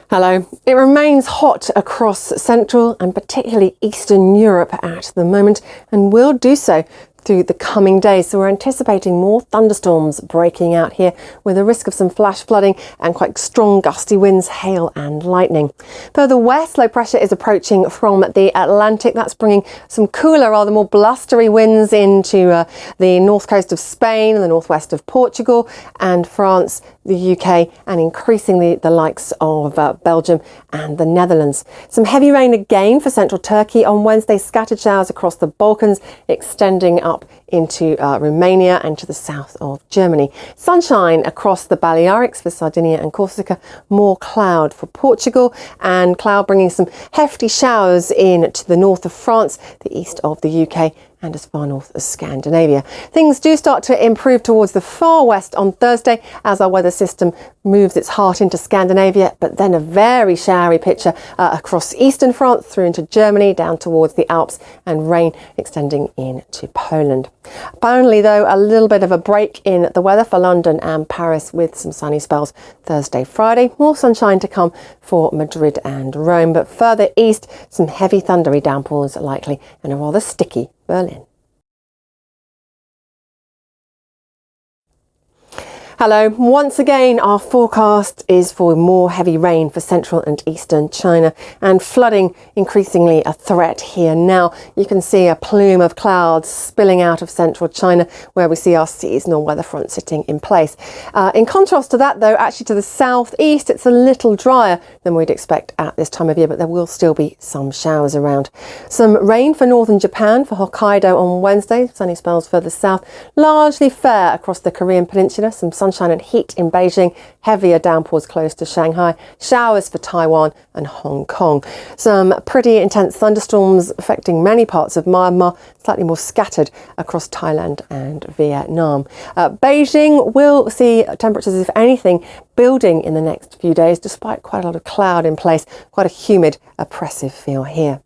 Hello. It remains hot across Central and particularly Eastern Europe at the moment and will do so through the coming days. So we're anticipating more thunderstorms breaking out here with a risk of some flash flooding and quite strong gusty winds, hail and lightning. Further west, low pressure is approaching from the Atlantic. That's bringing some cooler, rather more blustery winds into the north coast of Spain and the northwest of Portugal and France, the UK, and increasingly the likes of Belgium and the Netherlands. Some heavy rain again for central Turkey on Wednesday, scattered showers across the Balkans, extending up into Romania and to the south of Germany. Sunshine across the Balearics for Sardinia and Corsica, more cloud for Portugal, and cloud bringing some hefty showers in to the north of France, the east of the UK, and as far north as Scandinavia. Things do start to improve towards the far west on Thursday as our weather system moves its heart into Scandinavia, but then a very showery picture across eastern France through into Germany, down towards the Alps, and rain extending into Poland. Finally, though, a little bit of a break in the weather for London and Paris with some sunny spells Thursday, Friday. More sunshine to come for Madrid and Rome, but further east, some heavy thundery downpours likely and a rather sticky Berlin. Hello. Once again, our forecast is for more heavy rain for central and eastern China and flooding increasingly a threat here. Now you can see a plume of clouds spilling out of central China where we see our seasonal weather front sitting in place. In contrast to that, though, actually to the southeast, it's a little drier than we'd expect at this time of year, but there will still be some showers around. Some rain for northern Japan, for Hokkaido on Wednesday, sunny spells further south, largely fair across the Korean peninsula, some sunshine and heat in Beijing, heavier downpours close to Shanghai, showers for Taiwan and Hong Kong. Some pretty intense thunderstorms affecting many parts of Myanmar, slightly more scattered across Thailand and Vietnam. Beijing will see temperatures, if anything, building in the next few days, despite quite a lot of cloud in place, quite a humid, oppressive feel here.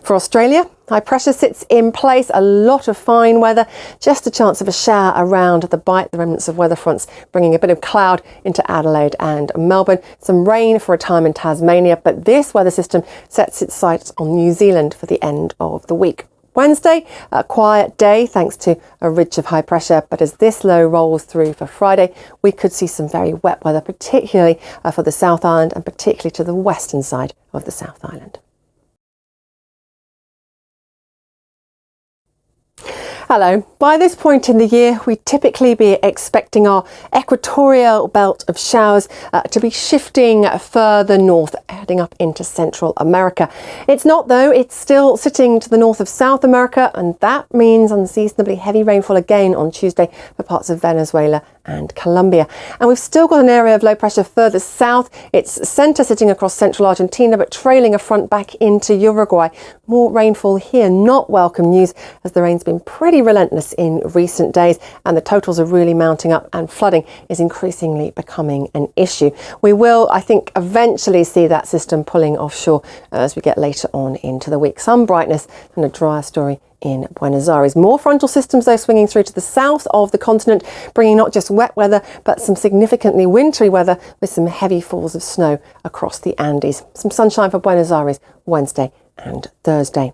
For Australia, high pressure sits in place, a lot of fine weather, just a chance of a shower around the Bight, the remnants of weather fronts bringing a bit of cloud into Adelaide and Melbourne. Some rain for a time in Tasmania, but this weather system sets its sights on New Zealand for the end of the week. Wednesday, a quiet day thanks to a ridge of high pressure, but as this low rolls through for Friday, we could see some very wet weather, particularly for the South Island and particularly to the western side of the South Island. Hello. By this point in the year, we'd typically be expecting our equatorial belt of showers to be shifting further north, heading up into Central America. It's not, though. It's still sitting to the north of South America, and that means unseasonably heavy rainfall again on Tuesday for parts of Venezuela and Colombia. And we've still got an area of low pressure further south. Its centre sitting across central Argentina, but trailing a front back into Uruguay. More rainfall here, not welcome news, as the rain's been pretty relentless in recent days and the totals are really mounting up and flooding is increasingly becoming an issue. We will, I think, eventually see that system pulling offshore as we get later on into the week. Some brightness and a drier story in Buenos Aires. More frontal systems, though, swinging through to the south of the continent, bringing not just wet weather, but some significantly wintry weather with some heavy falls of snow across the Andes. Some sunshine for Buenos Aires Wednesday and Thursday.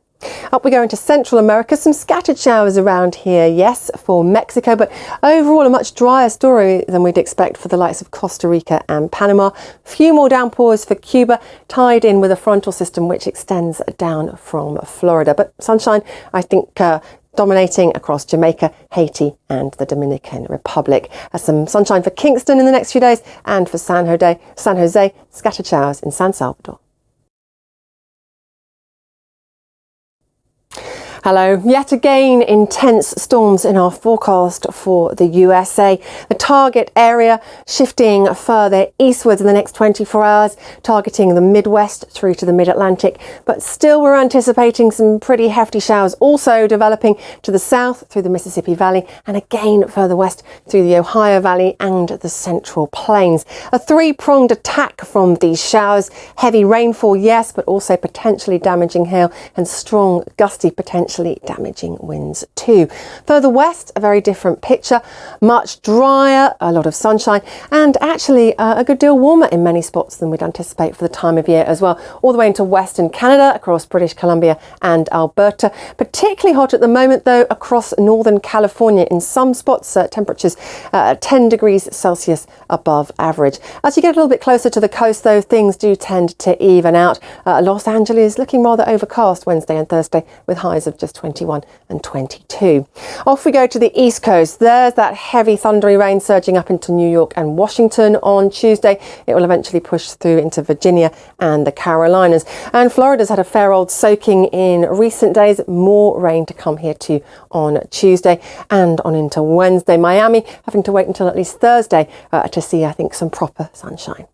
Up we go into Central America. Some scattered showers around here, yes, for Mexico, but overall a much drier story than we'd expect for the likes of Costa Rica and Panama. A few more downpours for Cuba, tied in with a frontal system which extends down from Florida. But sunshine, I think, dominating across Jamaica, Haiti and the Dominican Republic. Some sunshine for Kingston in the next few days and for San Jose, scattered showers in San Salvador. Hello. Yet again, intense storms in our forecast for the USA. The target area shifting further eastwards in the next 24 hours, targeting the Midwest through to the Mid-Atlantic. But still, we're anticipating some pretty hefty showers also developing to the south through the Mississippi Valley and again further west through the Ohio Valley and the Central Plains. A three-pronged attack from these showers. Heavy rainfall, yes, but also potentially damaging hail and strong gusty potential potentially damaging winds too. Further west, a very different picture, much drier, a lot of sunshine, and actually a good deal warmer in many spots than we'd anticipate for the time of year as well, all the way into Western Canada, across British Columbia and Alberta. Particularly hot at the moment though across Northern California, in some spots temperatures 10 degrees Celsius above average. As you get a little bit closer to the coast though, things do tend to even out. Los Angeles looking rather overcast Wednesday and Thursday with highs of just 21 and 22. Off we go to the east coast. There's that heavy thundery rain surging up into New York and Washington on Tuesday. It will eventually push through into Virginia and the Carolinas. And Florida's had a fair old soaking in recent days. More rain to come here too on Tuesday and on into Wednesday. Miami having to wait until at least Thursday to see, I think, some proper sunshine.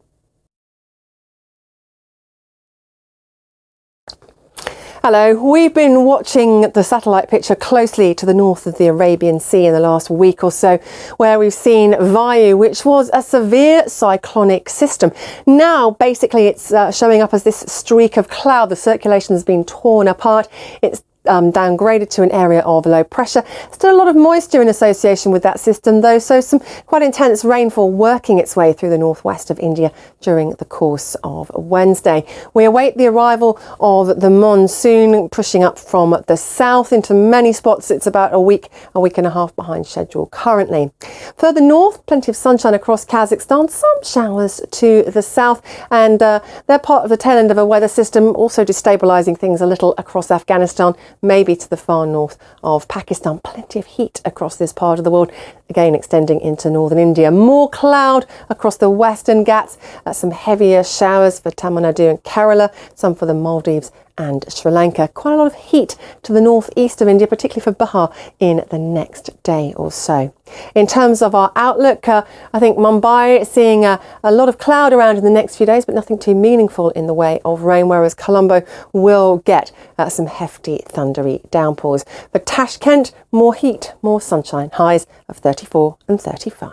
Hello, we've been watching the satellite picture closely to the north of the Arabian Sea in the last week or so, where we've seen Vayu, which was a severe cyclonic system. Now, basically, it's showing up as this streak of cloud. The circulation has been torn apart. It's downgraded to an area of low pressure. Still a lot of moisture in association with that system though, so some quite intense rainfall working its way through the northwest of India during the course of Wednesday. We await the arrival of the monsoon pushing up from the south into many spots. It's about a week and a half behind schedule currently. Further north, plenty of sunshine across Kazakhstan, some showers to the south, and they're part of the tail end of a weather system also destabilising things a little across Afghanistan, maybe to the far north of Pakistan. Plenty of heat across this part of the world, again extending into northern India. More cloud across the western Ghats, some heavier showers for Tamil Nadu and Kerala, some for the Maldives and Sri Lanka. Quite a lot of heat to the northeast of India, particularly for Bihar in the next day or so. In terms of our outlook, I think Mumbai is seeing a lot of cloud around in the next few days, but nothing too meaningful in the way of rain, whereas Colombo will get some hefty thundery downpours. For Tashkent, more heat, more sunshine, highs of 34 and 35.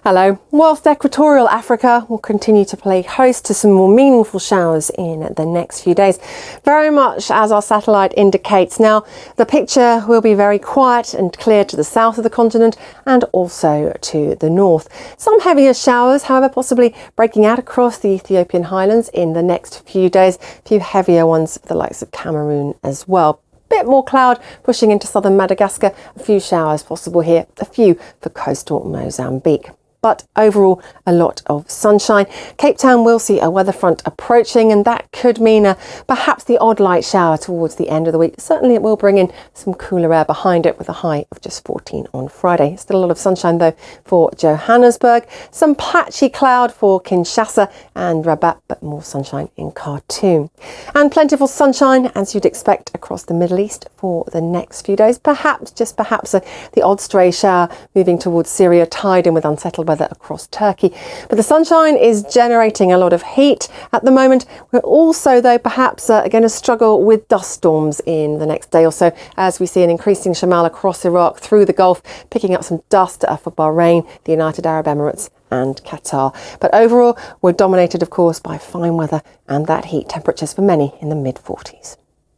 Hello. Whilst equatorial Africa will continue to play host to some more meaningful showers in the next few days, very much as our satellite indicates. Now, the picture will be very quiet and clear to the south of the continent and also to the north. Some heavier showers, however, possibly breaking out across the Ethiopian highlands in the next few days. A few heavier ones for the likes of Cameroon as well. Bit more cloud pushing into southern Madagascar. A few showers possible here, a few for coastal Mozambique. But overall, a lot of sunshine. Cape Town will see a weather front approaching, and that could mean perhaps the odd light shower towards the end of the week. Certainly it will bring in some cooler air behind it with a high of just 14 on Friday. Still a lot of sunshine though for Johannesburg. Some patchy cloud for Kinshasa and Rabat, but more sunshine in Khartoum. And plentiful sunshine, as you'd expect, across the Middle East for the next few days. Perhaps, just perhaps, the odd stray shower moving towards Syria, tied in with unsettled weather across Turkey. But the sunshine is generating a lot of heat at the moment. We're also, though, perhaps going to struggle with dust storms in the next day or so, as we see an increasing shamal across Iraq through the Gulf, picking up some dust for Bahrain, the United Arab Emirates and Qatar. But overall, we're dominated, of course, by fine weather and that heat, temperatures for many in the mid-40s.